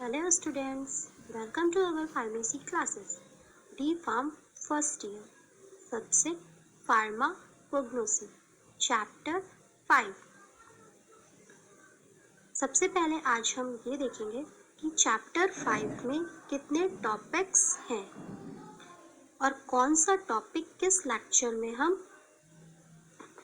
Hello students, welcome to our pharmacy classes. D Farm first year. Subject Pharmacognosy. Chapter 5. सबसे पहले आज हम ये देखेंगे कि चैप्टर 5 में कितने टॉपिक्स हैं और कौन सा टॉपिक किस लेक्चर में हम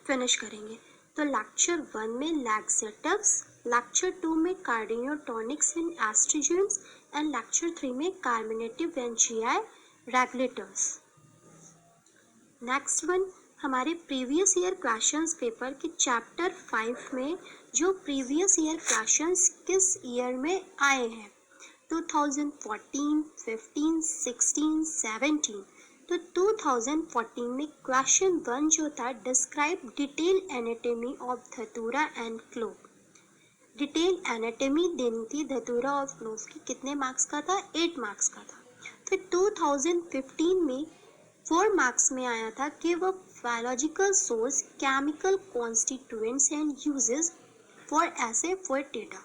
फिनिश करेंगे। तो लेक्चर 1 में लैक्सेटिव्स, लेक्चर 2 में कार्डियोटॉनिक्स एंड एस्ट्रोजेंस एंड लेक्चर 3 में carminative and GI regulators. Next one हमारे प्रीवियस ईयर क्वेश्चंस पेपर के चैप्टर 5 में जो प्रीवियस ईयर क्वेश्चंस किस ईयर में आए हैं 2014, 15, 16, 17। तो 2014 में क्वेश्चन 1 जो था डिस्क्राइब डिटेल एनाटॉमी ऑफ धतूरा एंड क्लोव। डिटेल एनाटॉमी देनी थी धतूरा और क्लोव की, कितने मार्क्स का था? 8 मार्क्स का था। फिर 2015 में 4 मार्क्स में आया था कि वो biological source, chemical constituents and uses for essay for data.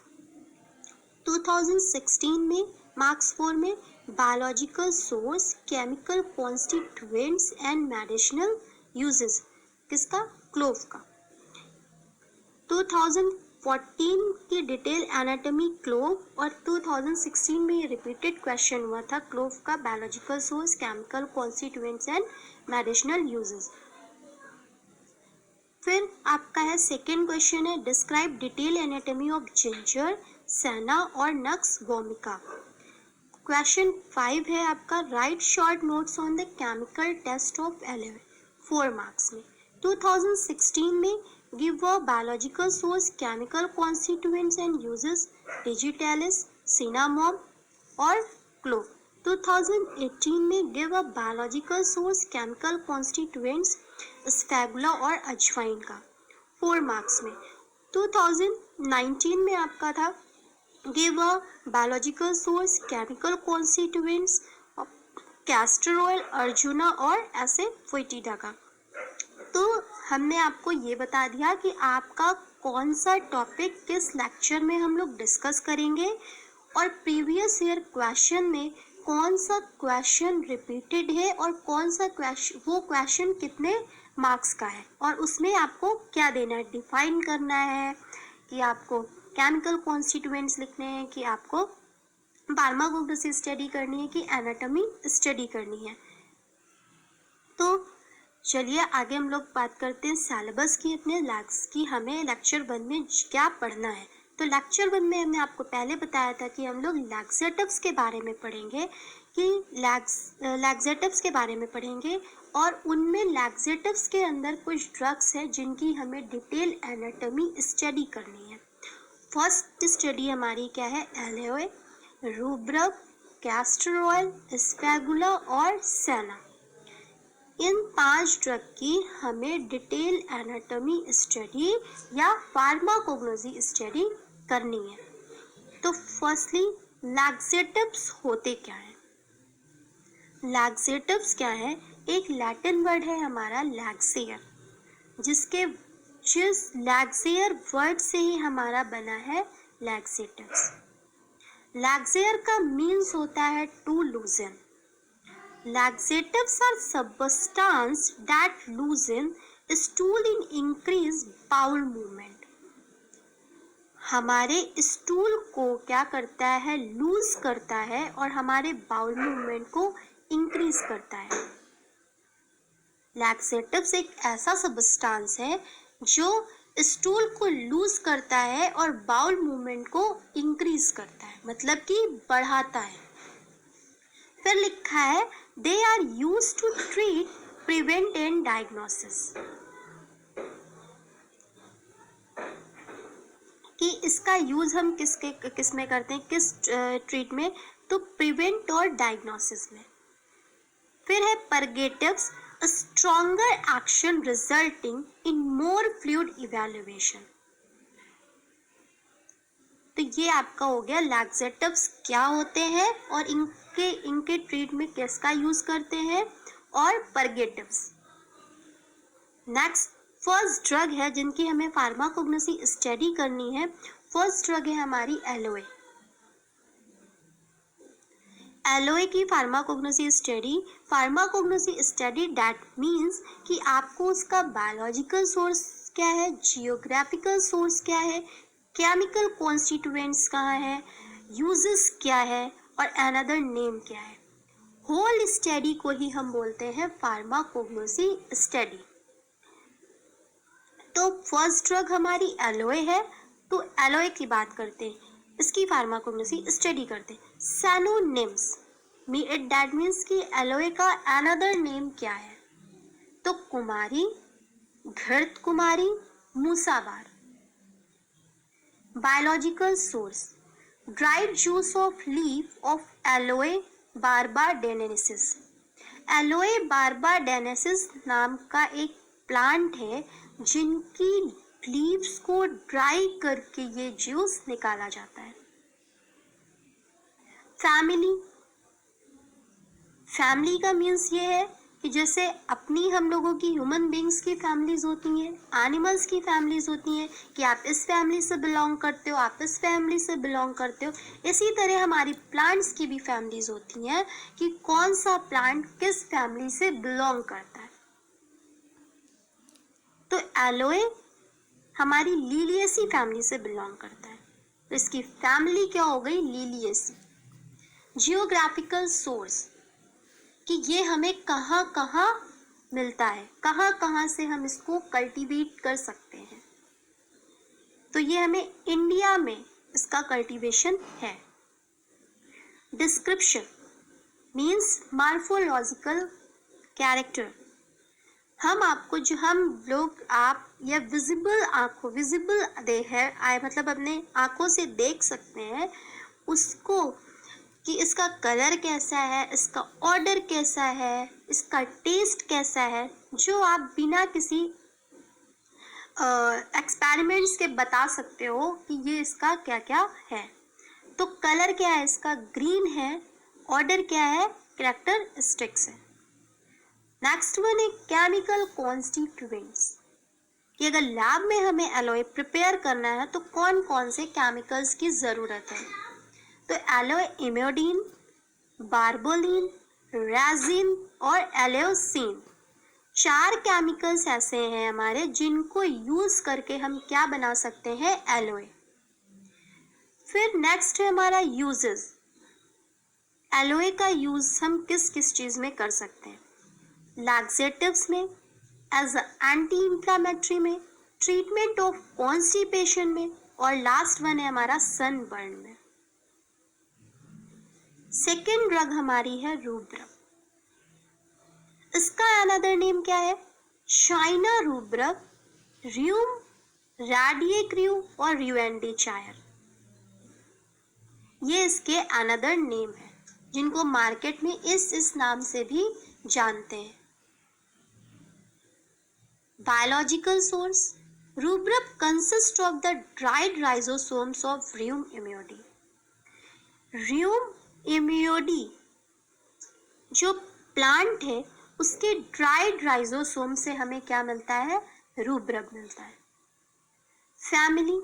2016 में मार्क्स 4 में biological source, chemical constituents and medicinal uses, किसका? क्लोव का। 2014 की डिटेल एनाटॉमी क्लोव और 2016 में ये रिपीटेड क्वेश्चन हुआ था क्लोव का, biological source, chemical constituents and medicinal uses. फिर आपका है सेकेंड क्वेश्चन है describe detail anatomy of ginger, senna और नक्स वोमिका। क्वेश्चन 5 है आपका write short notes on the chemical test of 11, 4 marks में। 2016 में give a biological source, chemical constituents and uses, digitalis, cinnamon और क्लोव। 2018 में give a biological source, chemical constituents, ispaghula और अजवाइन का, 4 marks में। 2019 में आपका था give a biological source, chemical constituents, castor oil, arjuna और ऐसे फोइटिडा का। तो हमने आपको ये बता दिया कि आपका कौन सा टॉपिक किस लेक्चर में हम लोग डिस्कस करेंगे और प्रीवियस ईयर क्वेश्चन में कौन सा क्वेश्चन रिपीटेड है और कौन सा क्वेश्चन कितने मार्क्स का है और उसमें आपको क्या देना है, डिफाइन करना है कि आपको केमिकल कॉन्स्टिट्यूएंट्स लिखने हैं, कि आपको फार्माकोग्नोसी स्टडी करनी है, कि एनाटॉमी स्टडी करनी है। तो चलिए आगे हम लोग बात करते हैं सिलेबस की, अपने लैक्स की, हमें लेक्चर 1 में क्या पढ़ना है। तो लेक्चर 1 में हमने आपको पहले बताया था कि हम लोग लैक्सेटिव्स के बारे में पढ़ेंगे, कि लैक्सेटिव्स के बारे में पढ़ेंगे और उनमें लैक्सेटिव्स के अंदर कुछ ड्रग्स है जिनकी हमें डिटेल एनाटॉमी स्टडी करनी है। फर्स्ट स्टडी हमारी क्या है? एलोए, रूब्रब, कैस्टर ऑयल, स्फैगुला और सेना। इन 5 ड्रग की हमें डिटेल एनाटॉमी स्टडी या फार्माकोग्नोसी स्टडी करनी है। तो फर्स्टली लैक्सेटिव्स होते क्या है? लैक्सेटिव्स क्या है? एक लैटिन वर्ड है हमारा लैक्सेयर, जिस लैक्सेयर वर्ड से ही हमारा बना है लैक्सेटिव्स। लैक्सेयर का मीन्स होता है to loosen. Laxatives are substances that loosen stool in increase bowel movement। हमारे स्टूल को क्या करता है? लूज करता है और हमारे बाउल मूवमेंट को इंक्रीज करता है। लैक्सेटिव्स एक ऐसा सब्सटेंस है जो स्टूल को लूज करता है और बाउल मूवमेंट को इंक्रीज करता है, मतलब कि बढ़ाता है। फिर लिखा है they are use to treat, prevent and diagnosis, कि इसका यूज हम किस में करते हैं, किस ट्रीट में? तो प्रिवेंट और डायग्नोसिस में। फिर है purgatives, a stronger action resulting in more fluid evaluation. तो ये आपका हो गया लैक्सेटिव्स क्या होते हैं और इनके ट्रीट में किसका यूज करते हैं, और परगेटिव्स। नेक्स्ट फर्स्ट ड्रग है जिनकी हमें फार्माकोग्नोसी स्टडी करनी है। फर्स्ट ड्रग है हमारी एलोए। एलोए की फार्माकोग्नोसी स्टडी दैट मीन्स कि आपको उसका बायोलॉजिकल सोर्स क्या है, जियोग्राफिकल सोर्स क्या है, केमिकल कॉन्स्टिट्यूएंट्स कहाँ है, यूजेस क्या है और अनदर नेम क्या है। होल स्टडी को ही हम बोलते हैं फार्माकोग्नोसी स्टडी। तो फर्स्ट ड्रग हमारी एलोए है, तो एलोए की बात करते हैं, इसकी फार्माकोग्नोसी स्टडी करते हैं। सैनोनिम्स दैट मीन्स कि एलोए का अनदर नेम क्या है, तो कुमारी, घृत कुमारी, मूसाबार। Biological source dried juice of leaf of aloe barbadensis. Aloe barbadensis नाम का एक प्लांट है जिनकी लीव्स को ड्राई करके ये जूस निकाला जाता है। फैमिली का मीन्स ये है कि जैसे अपनी हम लोगों की ह्यूमन बींग्स की फैमिलीज होती हैं, एनिमल्स की फैमिलीज होती हैं कि आप इस फैमिली से बिलोंग करते हो, आप इस फैमिली से बिलोंग करते हो, इसी तरह हमारी प्लांट्स की भी फैमिलीज होती हैं कि कौन सा प्लांट किस फैमिली से बिलोंग करता है। तो एलोए हमारी लीलिएसी फैमिली से बिलोंग करता है, तो इसकी फैमिली क्या हो गई, लीलिएसी। जियोग्राफिकल सोर्स कि ये हमें कहाँ कहाँ मिलता है, कहाँ कहाँ से हम इसको कल्टीवेट कर सकते हैं, तो ये हमें इंडिया में इसका कल्टीवेशन है। Description means morphological character. हम आपको जो हम लोग आप या विजिबल आंखों, विजिबल देह है मतलब अपने आंखों से देख सकते हैं उसको, कि इसका कलर कैसा है, इसका ऑर्डर कैसा है, इसका टेस्ट कैसा है, जो आप बिना किसी एक्सपेरिमेंट्स के बता सकते हो कि ये इसका क्या क्या है। तो कलर क्या है, इसका ग्रीन है, ऑर्डर क्या है, कैरेक्टरिस्टिक्स है। नेक्स्ट वन है केमिकल कॉन्स्टिट्यूएंट्स, कि अगर लैब में हमें एलोए प्रिपेयर करना है तो कौन कौन से केमिकल्स की ज़रूरत है। तो एलोए इम्योडीन, बार्बोलिन, रेजिन और एलोसिन, 4 केमिकल्स ऐसे हैं हमारे जिनको यूज करके हम क्या बना सकते हैं, एलोए। फिर नेक्स्ट है हमारा यूजेस। एलोए का यूज हम किस किस चीज में कर सकते हैं, लैक्सेटिव्स में, एज एंटी इंफ्लेमेटरी में, ट्रीटमेंट ऑफ कॉन्स्टिपेशन में, और लास्ट वन है हमारा सनबर्न में। सेकेंड ड्रग हमारी है रूब्रब। इसका अनदर नेम क्या है, शाइना रूब्रब, र्यूम, रेडिएक्रियो और र्यूएंडिचायर। ये इसके अनदर नेम है जिनको मार्केट में इस नाम से भी जानते हैं। Biological source rhubarb consist of the dried rhizomes of rheum emodi. Rheum emodi जो प्लांट है उसके ड्राइड राइजोसोम से हमें क्या मिलता है, रूब्रब मिलता है। Family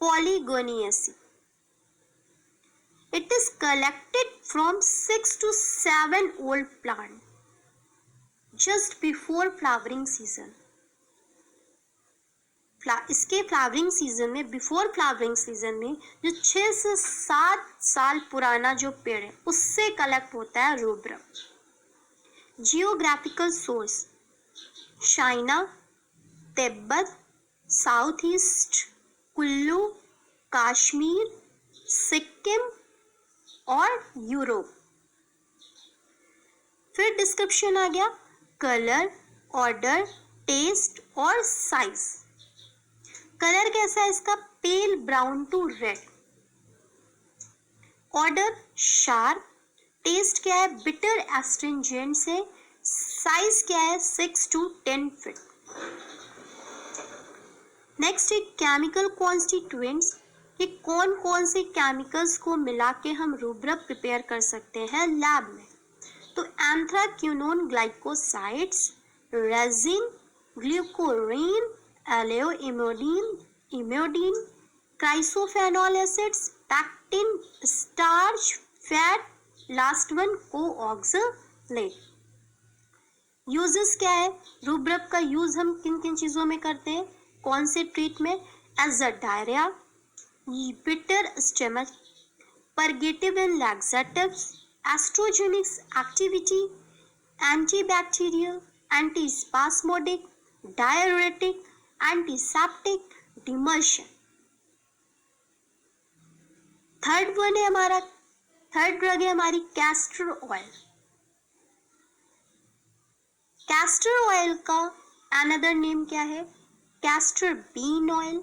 polygonaceae. It is collected from 6 to 7 old plant just before flowering season. इसके फ्लावरिंग सीजन में, बिफोर फ्लावरिंग सीजन में जो 6 से 7 साल पुराना जो पेड़ है उससे कलेक्ट होता है rhubarb. Geographical source China, Tibet, south east, Kullu, Kashmir, Sikkim और यूरोप। फिर डिस्क्रिप्शन आ गया, कलर, ऑर्डर, टेस्ट और साइज। कलर कैसा है इसका, pale brown to red. Odour sharp. Taste क्या है, बिटर एस्ट्रिंजेंट से। साइज क्या है, 6 to 10 फीट। नेक्स्ट है केमिकल कॉन्स्टिट्यूएंट्स, कि कौन कौन से केमिकल्स को मिला के हम रूब्रब प्रिपेयर कर सकते हैं लैब में। तो anthraquinone glycosides, resin, glucorin, aloe emodin, chrysophanol acids, pectin, starch, fat, last one cooxalate. Uses क्या है? रूब्रब का यूज हम किन किन चीजों में करते हैं, कौन से ट्रीट में? As a diarrhoea, bitter stomach, purgative and laxatives, estrogenics activity, antibacterial, antispasmodic, diuretic, antiseptic, डिमर्शन। थर्ड ड्रग है हमारी कैस्टर ऑयल। कैस्टर ऑयल का अनदर नेम क्या है? Castor bean oil,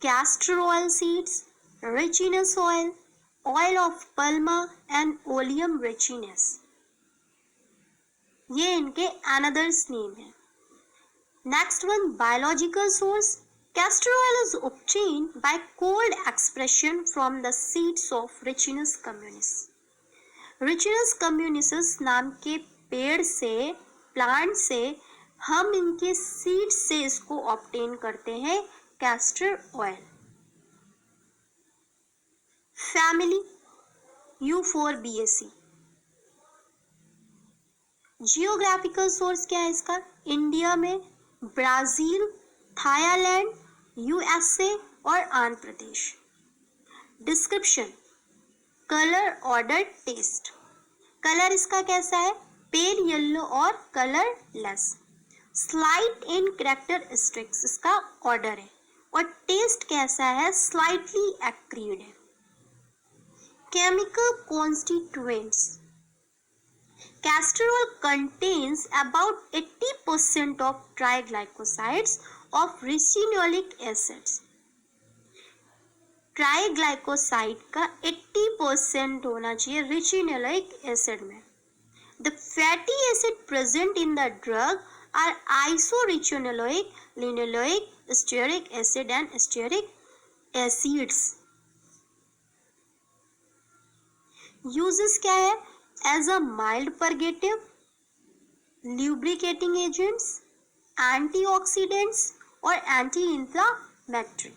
castor oil seeds, ricinus oil, oil of palma and oleum ricinus, ये इनके others name है। Next one, biological source. Castor oil is obtained by cold expression from the seeds of Ricinus communis. Ricinus communis नाम के पेड़ से, plant से हम इनके सीड से इसको ऑब्टेन करते हैं castor oil. Family euphorbiaceae. Geographical source क्या है इसका? इंडिया में, ब्राजील, थाईलैंड, यूएसए और Andhra Pradesh. Description, colour, odour, taste. Colour इसका कैसा है? पेल येलो और कलरलेस। स्लाइट इन कैरेक्टरिस्टिक्स इसका ऑर्डर है। और टेस्ट कैसा है? स्लाइटली एक्रीड है। Chemical constituents. Castor oil contains about 80% of triglycosides of ricinoleic acids. ट्राइग्लाइकोसाइड का 80% होना चाहिए रिचिनोलिक एसिड में। The fatty acid present in the drug are isoricinoleic, linoleic, stearic acid and stearic acids. Uses क्या है? As a mild purgative, lubricating agents, antioxidants और anti-inflammatory।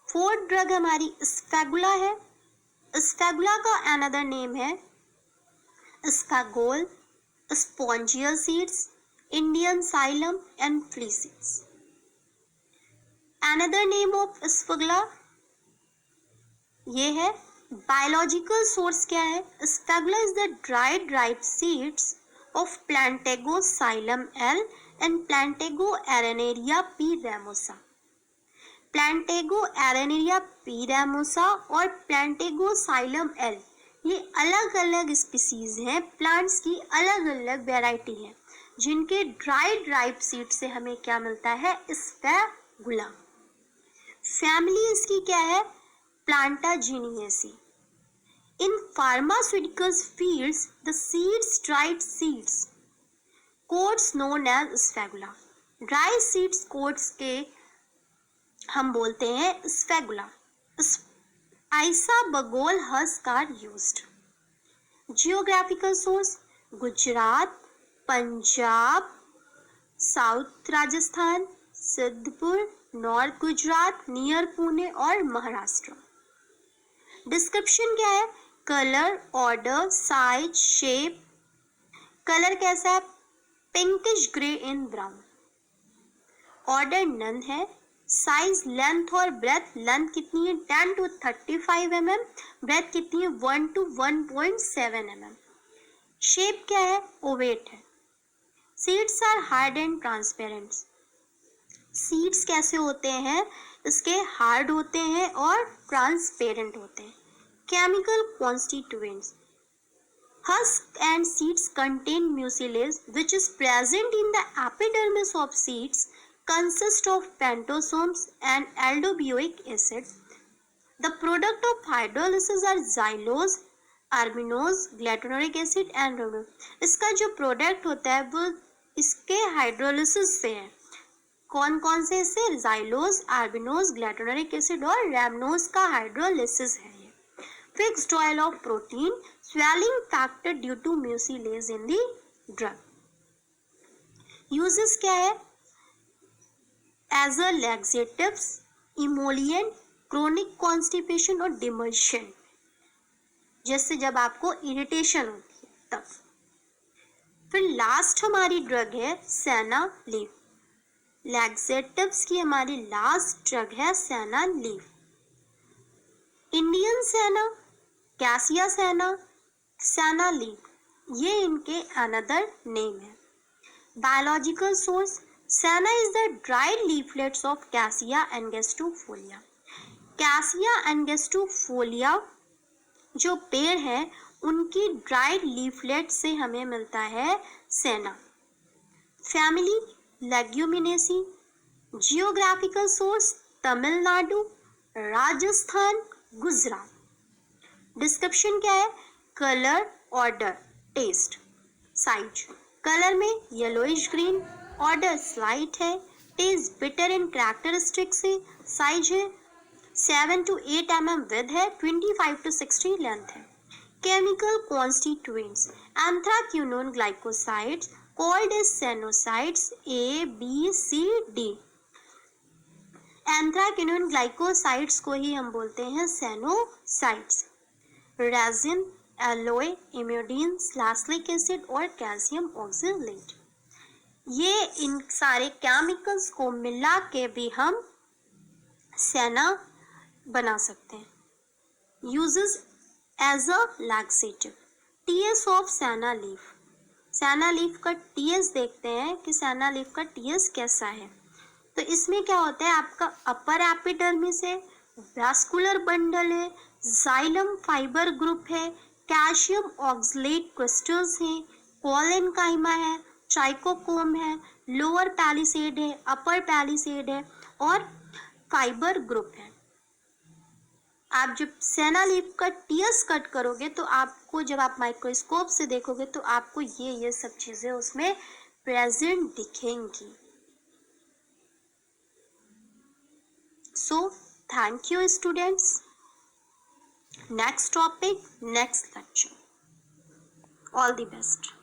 Fourth drug हमारी स्फेगुला है। स्फेगुला का अनदर नेम है स्फेगोल, spogel seeds, Indian psyllium and flea seeds. Another name of ispaghula ये है। बायोलॉजिकल सोर्स क्या है? Ispaghula is the dried ripe seeds of Plantago xylem L and Plantago arenaria p ramosa. Plantago arenaria p ramosa और Plantago xylem L ये अलग अलग species हैं, plants की अलग अलग वेराइटी है, जिनके ड्राइड राइप सीड से हमें क्या मिलता है? स्फेगुला। फैमिली इसकी क्या है? Plantageneaceae. In pharmaceutical fields, the seeds, dried seeds, coats known as sphagula. Dry seeds coats के हम बोलते हैं sphagula. Isabagol husk are used. Geographical source: Gujarat, Punjab, south Rajasthan, Siddhpur, north Gujarat near Pune और महाराष्ट्र। डिस्क्रिप्शन क्या है? Colour, odour, size, shape. Colour कैसा है? Pinkish grey in brown. Odour none है। साइज, लेंथ और ब्रेथ। लेंथ कितनी है? 10 to 35 mm। ब्रेथ कितनी है? 1 to 1.7 mm। शेप क्या है? ओवेट है। Seeds are hard and transparent. Seeds कैसे होते हैं? इसके हार्ड होते हैं और ट्रांसपेरेंट होते हैं। Chemical constituents: husk and seeds contain mucilage which is present in the epidermis of seeds, consist of pentosomes and aldehydic acid. The product of hydrolysis are xylose, arabinose, galacturonic acid and rhamnose. इसका जो product होता है वो इसके hydrolysis से है। कौन कौन से? इससे जाइलोज, आर्बिनोज, ग्लैटोनरिक एसिड और रैमनोज का हाइड्रोलिसिस है। Fixed oil of protein, swelling factor due to mucilage in the drug. Uses क्या है? As a laxatives, emollient, chronic constipation और डिमल्शन, जैसे जब आपको इरिटेशन होती है तब। फिर लास्ट हमारी ड्रग है सेना लीफ। लैक्सेटिव्स की हमारी लास्ट ड्रग है सेना लीफ। इंडियन सेना, कैसिया सेना, सेना लीफ, ये इनके अनदर नेम है। Biological source, senna is the dried leaflets of cassia angustifolia. Cassia angustifolia जो पेड़ है उनकी ड्राइड लीफलेट से हमें मिलता है senna. Family leguminosae. Geographical source Tamil Nadu, Rajasthan, Gujarat. Description क्या है? Colour, odour, taste, size. Colour में येलोइश ग्रीन, ऑर्डर स्लाइट है, टेस्ट बिटर एंड कैरेक्टरिस्टिक्स है, साइज है 7 to 8 mm विद है, 25 to 60 लेंथ है। Chemical constituents, anthraquinone glycosides called as sennosides A, B, C, D। Anthraquinone glycosides को ही हम बोलते हैं sennosides. Resin, aloe, emodin, salicylic acid और कैल्शियम ऑक्जेलेट, ये इन सारे केमिकल्स को मिला के भी हम सेना बना सकते हैं। Uses as a laxative. TS of senna leaf. Senna leaf का टीएस देखते हैं कि सेना लीफ का टीएस कैसा है। तो इसमें क्या होता है, आपका अपर एपिडर्मिस है, वैस्कुलर बंडल है, जाइलम फाइबर ग्रुप है, कैल्शियम ऑक्सलेट क्रिस्टल्स हैं, कोलेनकाइमा है, ट्राइकोकोम है, लोअर पैलिसेड है, अपर पैलिसेड है और फाइबर ग्रुप है। आप जब सेना लीफ का टीएस कट करोगे तो आपको, जब आप माइक्रोस्कोप से देखोगे तो आपको ये सब चीजें उसमें प्रेजेंट दिखेंगी। So thank you students. Next topic, next lecture. All the best.